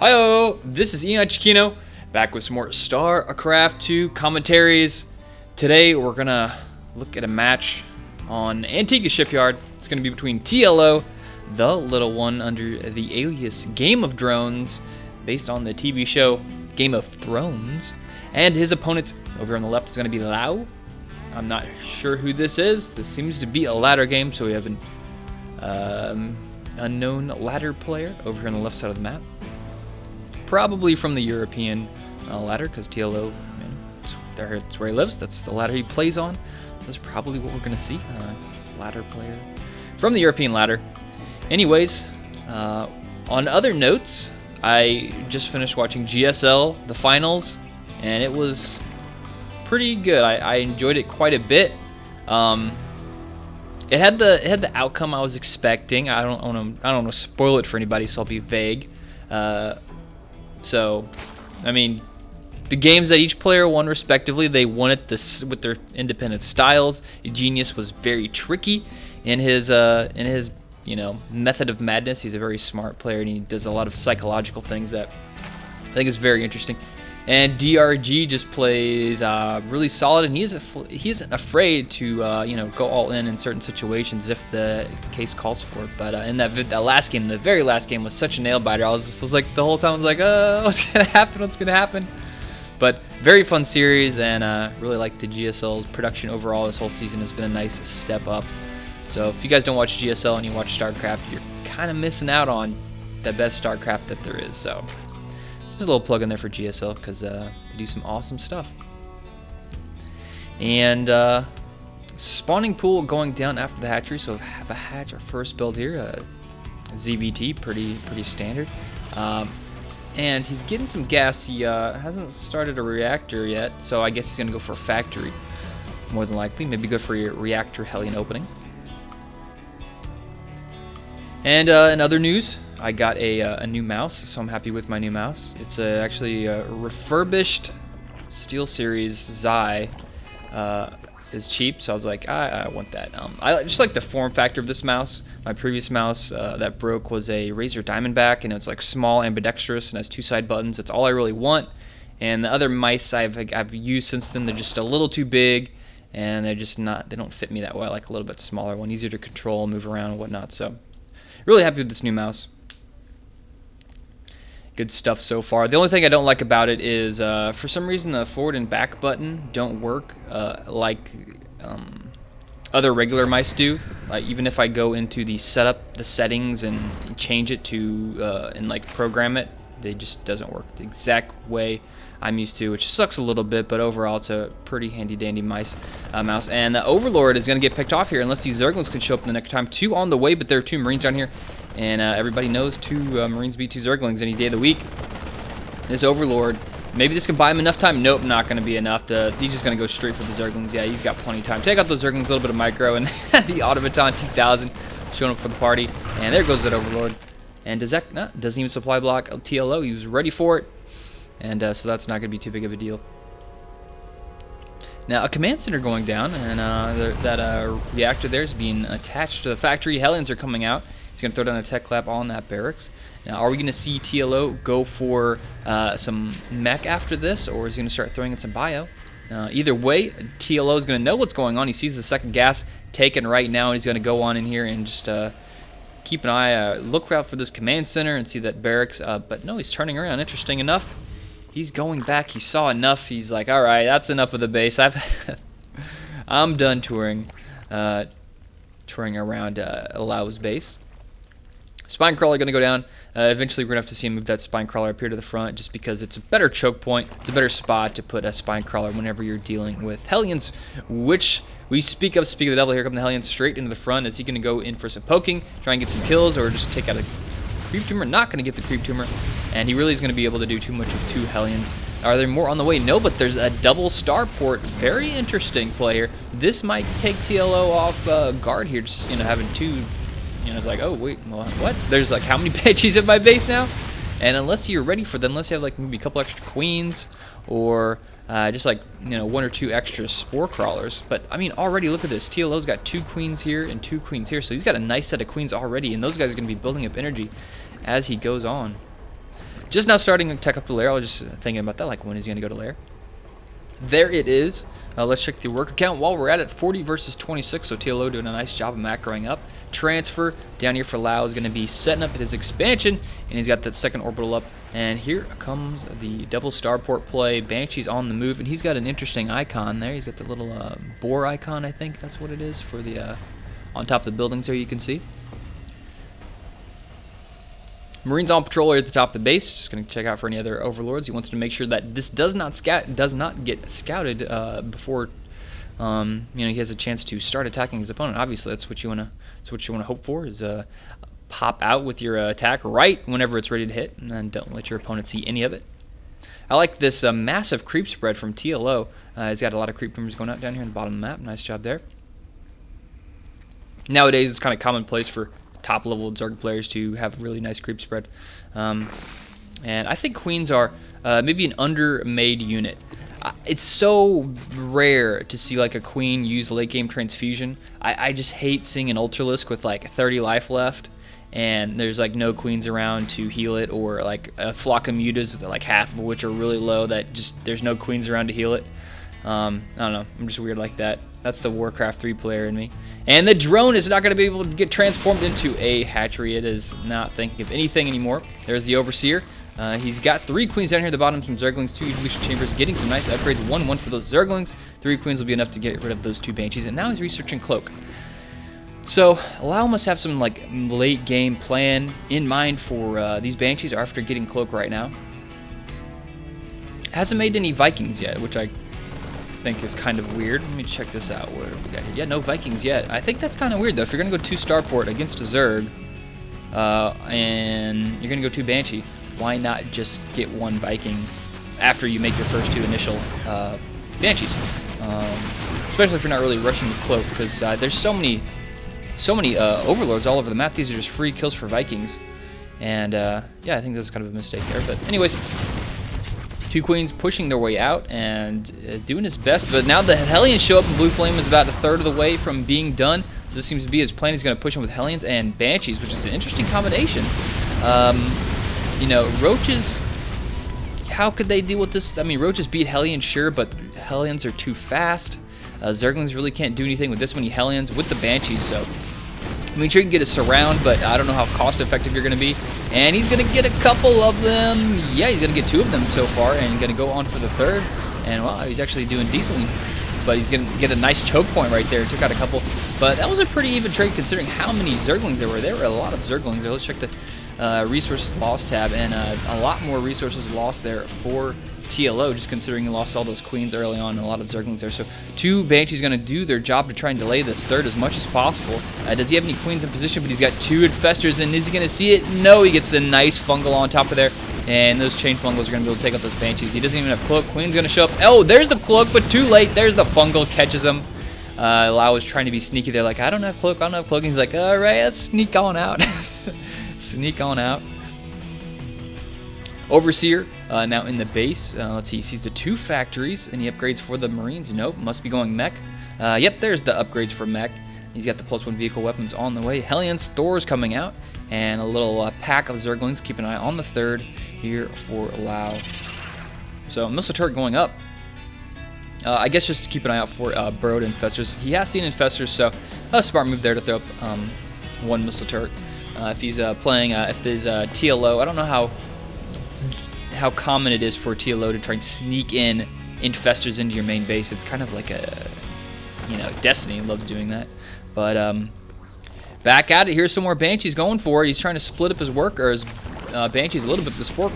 Hiyo, this is EonShiKeno, back with some more StarCraft 2 commentaries. Today we're gonna look at a match on Antigua Shipyard. It's gonna be between TLO, the little one under the alias Game of Drones, based on the TV show Game of Thrones, and his opponent over here on the left is gonna be Lau. I'm not sure who this is. This seems to be a ladder game, so we have an unknown ladder player over here on the left side of the map. Probably from the European ladder, because TLO, that's where he lives. That's the ladder he plays on. That's probably what we're going to see. Ladder player from the European ladder. Anyways, on other notes, I just finished watching GSL, the finals, and it was pretty good. I enjoyed it quite a bit. It had the outcome I was expecting. I don't want to spoil it for anybody, so I'll be vague. So, I mean, the games that each player won respectively, they won it with their independent styles. Genius was very tricky in his method of madness. He's a very smart player, and he does a lot of psychological things that I think is very interesting. And DRG just plays really solid, and he isn't afraid to go all in certain situations if the case calls for it. But in that last game, the very last game, was such a nail biter. I was like the whole time I was like, what's gonna happen? What's gonna happen? But very fun series, and really like the GSL's production overall. This whole season has been a nice step up. So if you guys don't watch GSL and you watch StarCraft, you're kind of missing out on the best StarCraft that there is. So there's a little plug in there for GSL because they do some awesome stuff. And spawning pool going down after the hatchery, so have a hatch, our first build here, ZvT, pretty standard. And he's getting some gas. He hasn't started a reactor yet, so I guess he's gonna go for a factory, more than likely. Maybe go for a reactor Hellion opening. And in other news, I got a new mouse, so I'm happy with my new mouse. It's actually a refurbished SteelSeries Xi. Is cheap, so I was like, I want that. I just like the form factor of this mouse. My previous mouse that broke was a Razer Diamondback, and it's like small, ambidextrous, and has two side buttons. That's all I really want. And the other mice I've used since then, they're just a little too big, and they're just not. They don't fit me that well. I like a little bit smaller one, easier to control, move around, and whatnot. So, really happy with this new mouse. Good stuff so far. The only thing I don't like about it is for some reason the forward and back button don't work like other regular mice do. Even if I go into the settings and change it to and like program it, it just doesn't work the exact way I'm used to, which sucks a little bit, but overall it's a pretty handy dandy mouse. And the Overlord is going to get picked off here unless these Zerglings can show up in the next time. Two on the way, but there are two Marines down here. And everybody knows two Marines beat two Zerglings any day of the week. This Overlord, maybe this can buy him enough time. Nope, not going to be enough. He's just going to go straight for the Zerglings. Yeah, he's got plenty of time. Take out those Zerglings, a little bit of micro, and the Automaton 2000 showing up for the party. And there goes that Overlord. And does that, doesn't even supply block TLO. He was ready for it. And so that's not going to be too big of a deal. Now, a command center going down, and that reactor there is being attached to the factory. Hellions are coming out. He's going to throw down a tech lab on that barracks. Now, are we going to see TLO go for some mech after this, or is he going to start throwing in some bio? Either way, TLO is going to know what's going on. He sees the second gas taken right now, and he's going to go on in here and just keep an eye, look out for this command center and see that barracks. But no, he's turning around. Interesting enough, he's going back. He saw enough. He's like, all right, that's enough of the base. I'm done touring around Lau's base. Spine Crawler going to go down. Eventually, we're going to have to see him move that Spine Crawler up here to the front just because it's a better choke point. It's a better spot to put a Spine Crawler whenever you're dealing with Hellions, which we speak of the devil. Here come the Hellions straight into the front. Is he going to go in for some poking, try and get some kills, or just take out a Creep Tumor? Not going to get the Creep Tumor, and he really is going to be able to do too much with two Hellions. Are there more on the way? No, but there's a double Starport. Very interesting play here. This might take TLO off guard here, just having two. It's like, oh wait, what? There's like how many Banshees at my base now? And unless you're ready for them, unless you have like maybe a couple extra queens or just like one or two extra spore crawlers. But I mean, already look at this. TLO's got two queens here and two queens here, so he's got a nice set of queens already, and those guys are going to be building up energy as he goes on. Just now starting to tech up the lair. I was just thinking about that, like when is he going to go to lair? There it is. Let's check the work account. While we're at it, 40 versus 26, so TLO doing a nice job of macroing up. Transfer down here for Lau is going to be setting up his expansion, and he's got that second orbital up. And here comes the double starport play. Banshee's on the move, and he's got an interesting icon there. He's got the little boar icon, I think that's what it is, for the on top of the buildings there you can see. Marines on patrol are at the top of the base. Just going to check out for any other overlords. He wants to make sure that this does not get scouted before he has a chance to start attacking his opponent. Obviously, that's what you want to hope for, is pop out with your attack right whenever it's ready to hit, and then don't let your opponent see any of it. I like this massive creep spread from TLO. He's got a lot of creep members going out down here in the bottom of the map. Nice job there. Nowadays, it's kind of commonplace for top-level Zerg players to have really nice creep spread. And I think Queens are maybe an undermade unit. It's so rare to see like a Queen use late-game transfusion. I just hate seeing an Ultralisk with like 30 life left, and there's like no Queens around to heal it, or like a flock of mutas, like half of which are really low, that just there's no Queens around to heal it. I don't know, I'm just weird like that. That's the Warcraft 3 player in me. And the drone is not going to be able to get transformed into a hatchery. It is not thinking of anything anymore. There's the Overseer. He's got 3 Queens down here at the bottom, some Zerglings, 2 Evolution Chambers, getting some nice upgrades. 1-1 for those Zerglings. 3 Queens will be enough to get rid of those 2 Banshees. And now he's researching Cloak. So Lau must have some like late game plan in mind for these Banshees after getting Cloak right now. Hasn't made any Vikings yet, which I think is kind of weird. Let me check this out. What have we got here? Yeah, no Vikings yet. I think that's kind of weird though. If you're gonna go 2 Starport against a Zerg, and you're gonna go 2 Banshee, why not just get 1 Viking after you make your first 2 initial Banshees? Especially if you're not really rushing the Cloak, because there's so many overlords all over the map. These are just free kills for Vikings, and yeah, I think that's kind of a mistake there. But anyways, 2 Queens pushing their way out and doing his best. But now the Hellions show up, and Blue Flame is about 1/3 of the way from being done. So this seems to be his plan. He's going to push him with Hellions and Banshees, which is an interesting combination. You know, Roaches, how could they deal with this? I mean, Roaches beat Hellions, sure, but Hellions are too fast. Zerglings really can't do anything with this many Hellions with the Banshees, so I mean, sure, you can get a surround, but I don't know how cost-effective you're going to be. And he's going to get a couple of them. Yeah, he's going to get 2 of them so far, and going to go on for the 3rd. And wow, he's actually doing decently. But he's going to get a nice choke point right there. Took out a couple. But that was a pretty even trade considering how many Zerglings there were. There were a lot of Zerglings there. Let's check the resources lost tab, and a lot more resources lost there for TLO, just considering he lost all those Queens early on and a lot of Zerglings there. So 2 Banshees going to do their job to try and delay this 3rd as much as possible. Does he have any Queens in position? But he's got 2 Infestors, and is he going to see it? No, he gets a nice fungal on top of there, and those chain fungals are going to be able to take out those Banshees. He doesn't even have Cloak. Queen's going to show up. Oh, there's the Cloak, but too late. There's the fungal, catches him. Lau was trying to be sneaky there, like, I don't have Cloak, I don't have Cloak. And he's like, all right, let's sneak on out. Sneak on out. Overseer now in the base. Let's see, he sees the 2 factories. Any upgrades for the Marines? Nope, must be going mech. Yep, there's the upgrades for mech. He's got the +1 vehicle weapons on the way. Hellions, Thor's coming out, and a little pack of Zerglings. Keep an eye on the 3rd here for Lau. So missile turret going up. I guess just to keep an eye out for burrowed infestors. He has seen infestors, so a smart move there to throw up 1 missile turret. If he's playing, if there's TLO, I don't know how common it is for TLO to try and sneak in infestors into your main base. It's kind of like a, you know, Destiny loves doing that. But back at it. Here's some more Banshees going for it. He's trying to split up his work, or his Banshees a little bit. The Spore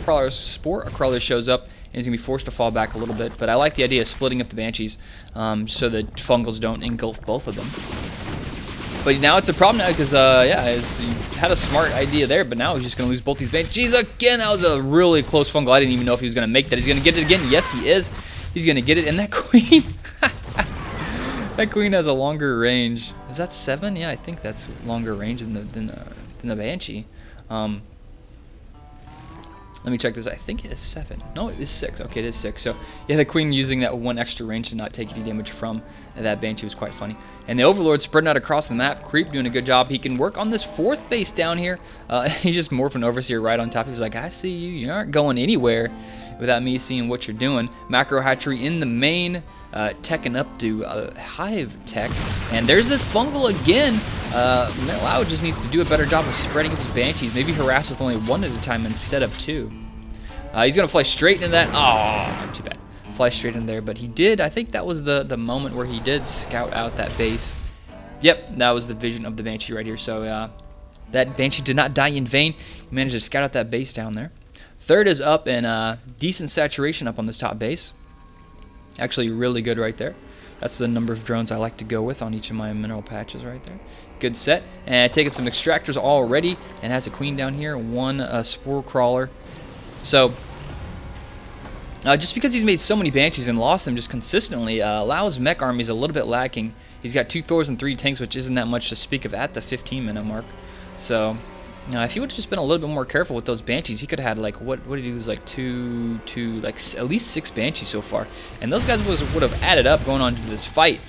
Crawler shows up, and he's going to be forced to fall back a little bit. But I like the idea of splitting up the Banshees so that fungals don't engulf both of them. But now it's a problem now because, yeah, he had a smart idea there, but now he's just going to lose both these Banshees again. That was a really close fungal. I didn't even know if he was going to make that. He's going to get it again. Yes, he is. He's going to get it. And that Queen, that Queen has a longer range. Is that 7? Yeah, I think that's longer range than the Banshee. Let me check this. I think it is 7. No, it is 6. Okay, it is 6. So, yeah, the Queen using that 1 extra range to not take any damage from that Banshee was quite funny. And the Overlord spreading out across the map. Creep doing a good job. He can work on this 4th base down here. He just morphed an Overseer right on top. He's like, I see you. You aren't going anywhere without me seeing what you're doing. Macro Hatchery in the main. Teching up to Hive Tech. And there's this Fungal again. Lau just needs to do a better job of spreading his Banshees. Maybe harass with only 1 at a time instead of 2. He's going to fly straight into that. Oh, too bad. Fly straight in there. But he did. I think that was the moment where he did scout out that base. Yep, that was the vision of the Banshee right here. So that Banshee did not die in vain. He managed to scout out that base down there. 3rd is up and decent saturation up on this top base. Actually really good right there. That's the number of drones I like to go with on each of my mineral patches right there. Good set. And taking some extractors already. And has a Queen down here. 1 Spore Crawler. So, just because he's made so many Banshees and lost them just consistently, Lau's mech army is a little bit lacking. He's got 2 Thors and 3 tanks, which isn't that much to speak of at the 15-minute mark. So, if he would have just been a little bit more careful with those Banshees, he could have had, like, what did he lose, like, at least 6 Banshees so far. And those guys would have added up going on to this fight,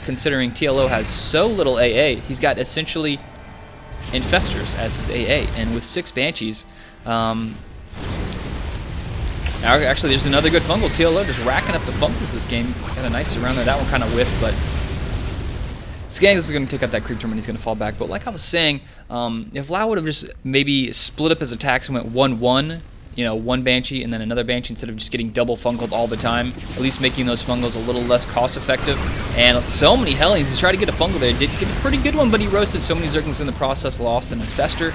considering TLO has so little AA. He's got essentially Infestors as his AA, and with 6 Banshees, actually, there's another good Fungal. TLO just racking up the Funkals this game. Got a nice surround there. That one kind of whiffed, but Skangs is going to take out that Creep Terminal. He's going to fall back. But like I was saying, if Lau would have just maybe split up his attacks and went 1-1, you know, 1 Banshee and then another Banshee instead of just getting double Fungaled all the time, at least making those Fungals a little less cost-effective. And so many Hellions. He tried to get a Fungal there. Did get a pretty good one, but he roasted so many Zerglings in the process, lost an Infestor.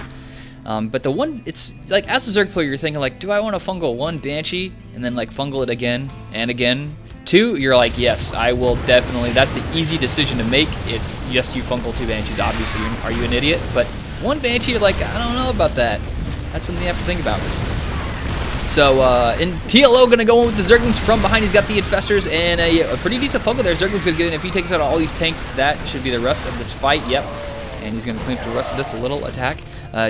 But the one, it's like, as a Zerg player, you're thinking like, do I want to Fungal 1 Banshee and then like Fungal it again and again? 2, you're like, yes, I will definitely. That's an easy decision to make. It's yes, you Fungal 2 Banshees, obviously. Are you an idiot? But 1 Banshee, you're like, I don't know about that. That's something you have to think about. So, in TLO going to go in with the Zerglings from behind. He's got the Infestors and a pretty decent Fungal there. Zerglings going to get in. If he takes out all these tanks, that should be the rest of this fight. Yep. And he's going to clean up the rest of this little attack.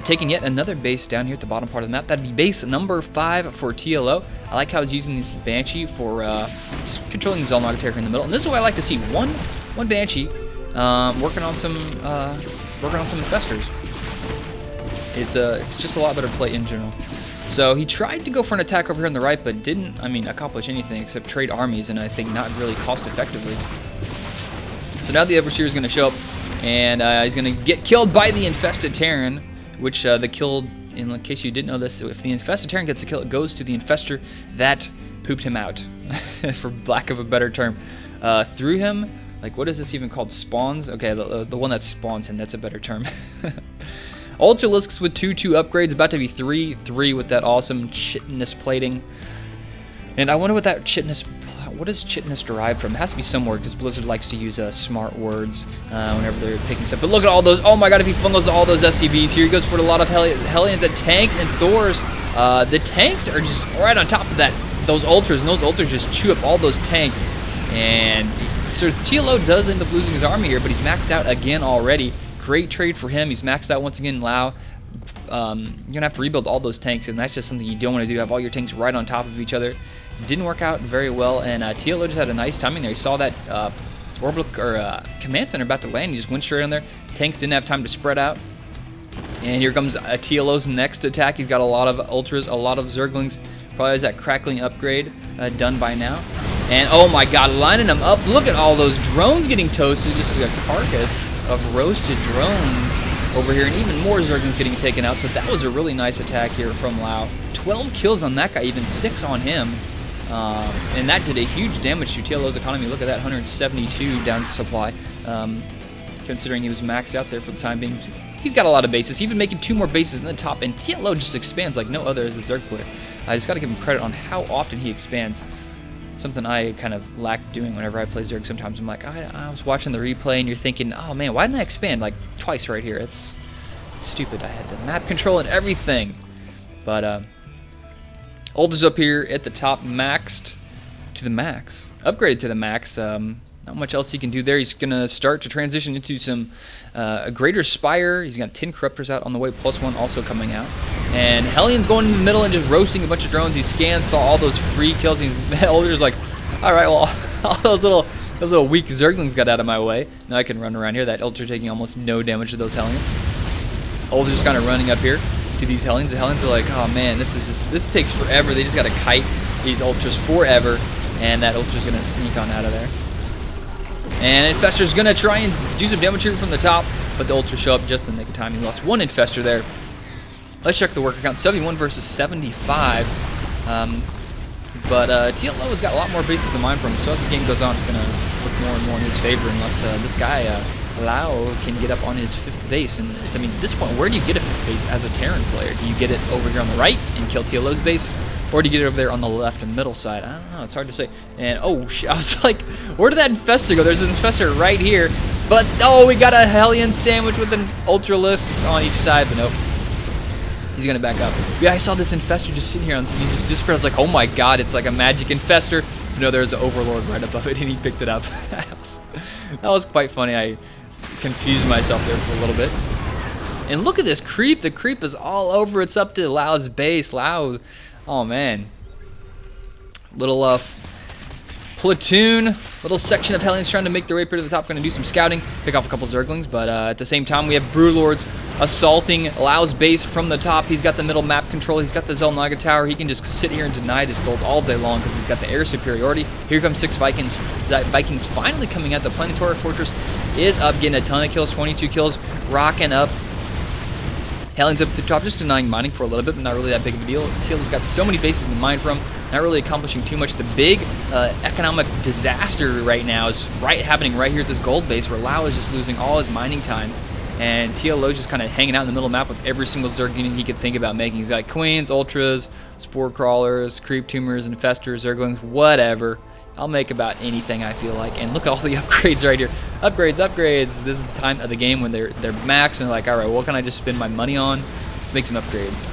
Taking yet another base down here at the bottom part of the map. That'd be base number 5 for TLO. I like how he's using this Banshee for controlling the Zolnog Terror in the middle. And this is what I like to see. One Banshee working on some Infestors. It's just a lot better play in general. So he tried to go for an attack over here on the right, but didn't, accomplish anything except trade armies, and I think not really cost effectively. So now the Overseer is going to show up, and he's going to get killed by the Infested Terran, which the kill, in case you didn't know this, if the Infested Terran gets a kill, it goes to the Infestor that pooped him out, for lack of a better term. Through him, like, what is this even called? Spawns? Okay, the one that spawns him, that's a better term. Ultralisks with 2/2 upgrades, about to be 3/3 with that awesome chitinous plating. And I wonder what that chitinous, what is chitinous derived from? It has to be somewhere, because Blizzard likes to use smart words whenever they're picking stuff. But look at all those, oh my god, if he fungals all those SCVs, here he goes for a lot of Hellions and tanks and Thors. The tanks are just right on top of that, those Ultras, and those Ultras just chew up all those tanks. And so TLO does end up losing his army here, but he's maxed out again already. Great trade for him. He's maxed out once again. Lau, you're going to have to rebuild all those tanks, and that's just something you don't want to do, have all your tanks right on top of each other. Didn't work out very well, and TLO just had a nice timing there. He saw that command center about to land. He just went straight on there. Tanks didn't have time to spread out. And here comes TLO's next attack. He's got a lot of Ultras, a lot of Zerglings. Probably has that crackling upgrade done by now. And oh my god, lining them up. Look at all those drones getting toasted. Just like a carcass of roasted drones over here, and even more Zerglings getting taken out. So that was a really nice attack here from Lau. 12 kills on that guy, even 6 on him. And that did a huge damage to TLO's economy. Look at that, 172 down supply. Considering he was maxed out there for the time being. He's got a lot of bases. He's even making 2 more bases in the top, and TLO just expands like no other as a Zerg player. I just got to give him credit on how often he expands. Something I kind of lack doing whenever I play Zerg. Sometimes I'm like, I was watching the replay, and you're thinking, oh man, why didn't I expand like twice right here? It's stupid. I had the map control and everything. But Ultra's up here at the top, maxed to the max, upgraded to the max. Not much else he can do there. He's going to start to transition into some a greater Spire. He's got 10 Corruptors out on the way, +1 also coming out. And Hellions going in the middle and just roasting a bunch of drones. He scanned, saw all those free kills. And he's Ultra's like, all right, well, all those little weak Zerglings got out of my way. Now I can run around here. That Ultra taking almost no damage to those Hellions. Ultra's just kind of running up here to these Hellions. The Hellions are like, oh man, this takes forever. They just got to kite these Ultras forever, and that Ultra's gonna sneak on out of there. And Infester's gonna try and do some damage here from the top, but the Ultras show up just in the nick of time. He lost one Infester there. Let's check the worker count. 71 versus 75. But TLO has got a lot more bases in mind for him, so as the game goes on, it's gonna look more and more in his favor unless this guy Lau can get up on his 5th base. And I mean, at this point, where do you get a 5th base as a Terran player? Do you get it over here on the right and kill TLO's base? Or do you get it over there on the left and middle side? I don't know. It's hard to say. And, oh, shit. I was like, where did that Infester go? There's an Infester right here. But, oh, we got a Hellion sandwich with an Ultralisk on each side. But, nope. He's going to back up. Yeah, I saw this Infester just sitting here. And he just disappeared. I was like, oh, my God. It's like a magic Infester. But no, there's an Overlord right above it. And he picked it up. That was quite funny. I confused myself there for a little bit. And look at this creep. The creep is all over. It's up to Lau's base. Lau... Oh man, little platoon, little section of Hellions trying to make their way up to the top. Going to do some scouting, pick off a couple Zerglings, but at the same time we have Broodlords assaulting Lau's base from the top. He's got the middle map control. He's got the Zelnaga tower. He can just sit here and deny this gold all day long because he's got the air superiority. Here comes 6 Vikings. Vikings finally coming out. The Planetary Fortress is up, getting a ton of kills, 22 kills, rocking up. Hellions up at the top, just denying mining for a little bit, but not really that big of a deal. TLO's got so many bases in the mine from, not really accomplishing too much. The big economic disaster right now is happening right here at this gold base, where Lau is just losing all his mining time, and TLO just kind of hanging out in the middle of the map with every single Zerg unit he could think about making. He's got Queens, Ultras, Spore Crawlers, Creep Tumors, Infestors, Zerglings, whatever. I'll make about anything I feel like. And look at all the upgrades right here. Upgrades, upgrades. This is the time of the game when they're max and they're like, all right, what can I just spend my money on? Let's make some upgrades.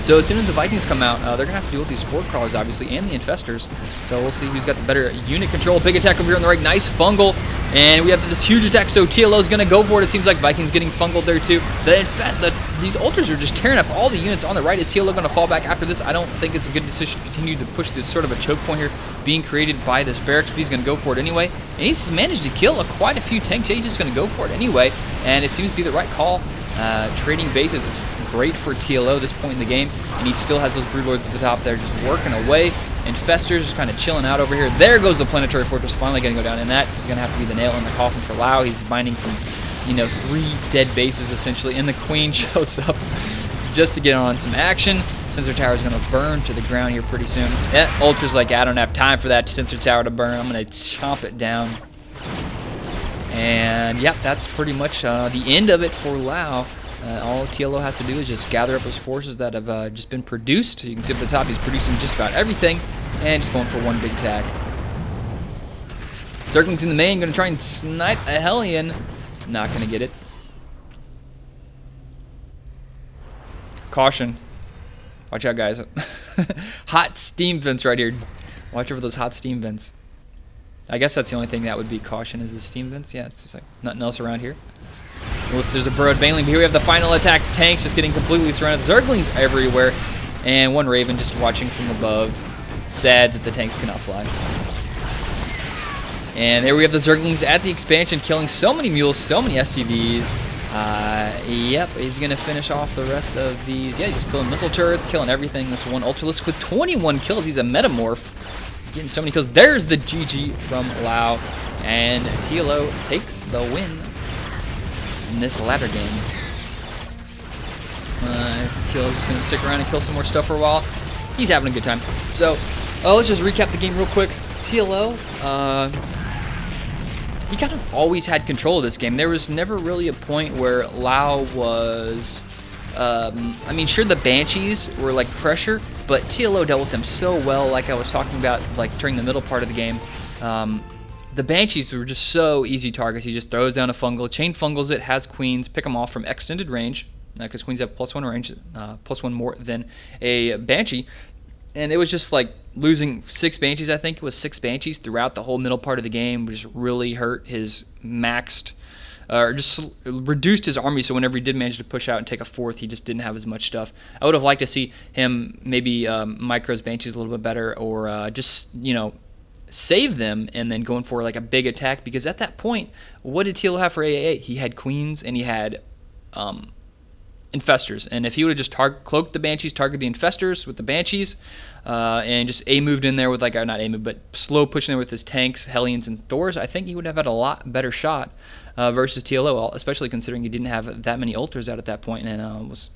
So as soon as the Vikings come out, they're going to have to deal with these Spore Crawlers, obviously, and the Infestors. So we'll see who's got the better unit control. Big attack over here on the right. Nice fungal. And we have this huge attack, so TLO is going to go for it. It seems like Vikings getting fungled there, too. These Ultras are just tearing up all the units on the right. Is TLO going to fall back after this? I don't think it's a good decision to continue to push this sort of a choke point here being created by this barracks, but he's going to go for it anyway. And he's managed to kill quite a few tanks. He's just going to go for it anyway, and it seems to be the right call. Trading bases is great for TLO at this point in the game, and he still has those Broodlords at the top there just working away. Infestors just kind of chilling out over here. There goes the Planetary Fortress finally going to go down, and that is going to have to be the nail in the coffin for Lau. He's mining from, 3 dead bases essentially, and the Queen shows up just to get on some action. Sensor tower is going to burn to the ground here pretty soon. Yeah, Ultra's like, I don't have time for that sensor tower to burn. I'm going to chomp it down. And yep, that's pretty much the end of it for Lau. All TLO has to do is just gather up his forces that have just been produced. You can see up at the top he's producing just about everything, and just going for one big tag. Zerglings in the main, going to try and snipe a Hellion. Not going to get it. Caution. Watch out, guys. Hot steam vents right here. Watch over those hot steam vents. I guess that's the only thing that would be caution is the steam vents. Yeah, it's just like nothing else around here. Unless there's a burrowed Baneling. Here we have the final attack. Tanks just getting completely surrounded. Zerglings everywhere. And one Raven just watching from above. Sad that the tanks cannot fly. And there we have the Zerglings at the expansion, killing so many mules, so many SCVs. Yep, he's going to finish off the rest of these. Yeah, he's killing missile turrets, killing everything. This one Ultralisk with 21 kills. He's a metamorph. Getting so many kills. There's the GG from Lau. And TLO takes the win in this ladder game. TLO's just going to stick around and kill some more stuff for a while. He's having a good time. So, let's just recap the game real quick. TLO, he kind of always had control of this game. There was never really a point where Lau was... I mean, sure, the Banshees were like pressure, but TLO dealt with them so well, like I was talking about like during the middle part of the game. The Banshees were just so easy targets. He just throws down a fungal, chain fungals it, has Queens, pick them off from extended range, because Queens have +1 range, +1 more than a Banshee. And it was just like losing 6 Banshees, I think it was 6 Banshees throughout the whole middle part of the game, which really hurt his maxed or just reduced his army, so whenever he did manage to push out and take a fourth, he just didn't have as much stuff. I would have liked to see him maybe micros Banshees a little bit better, or just, you know, save them and then going for like a big attack, because at that point, what did TLO have for AAA? He had Queens and he had Infestors, and if he would have just cloaked the Banshees, targeted the Infestors with the Banshees, and just moved in there with, like, not moved, but slow pushing there with his tanks, Hellions, and Thors, I think he would have had a lot better shot versus TLO, especially considering he didn't have that many ultras out at that point, and was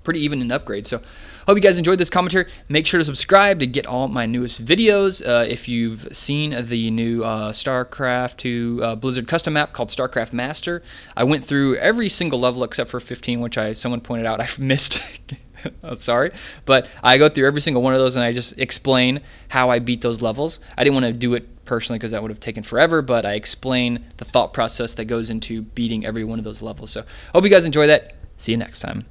pretty even in upgrades. So hope you guys enjoyed this commentary. Make sure to subscribe to get all my newest videos. If you've seen the new StarCraft 2 Blizzard custom map called StarCraft Master, I went through every single level except for 15, which someone pointed out I missed. Sorry, but I go through every single one of those and I just explain how I beat those levels. I didn't want to do it personally because that would have taken forever, but I explain the thought process that goes into beating every one of those levels. So hope you guys enjoy that. See you next time.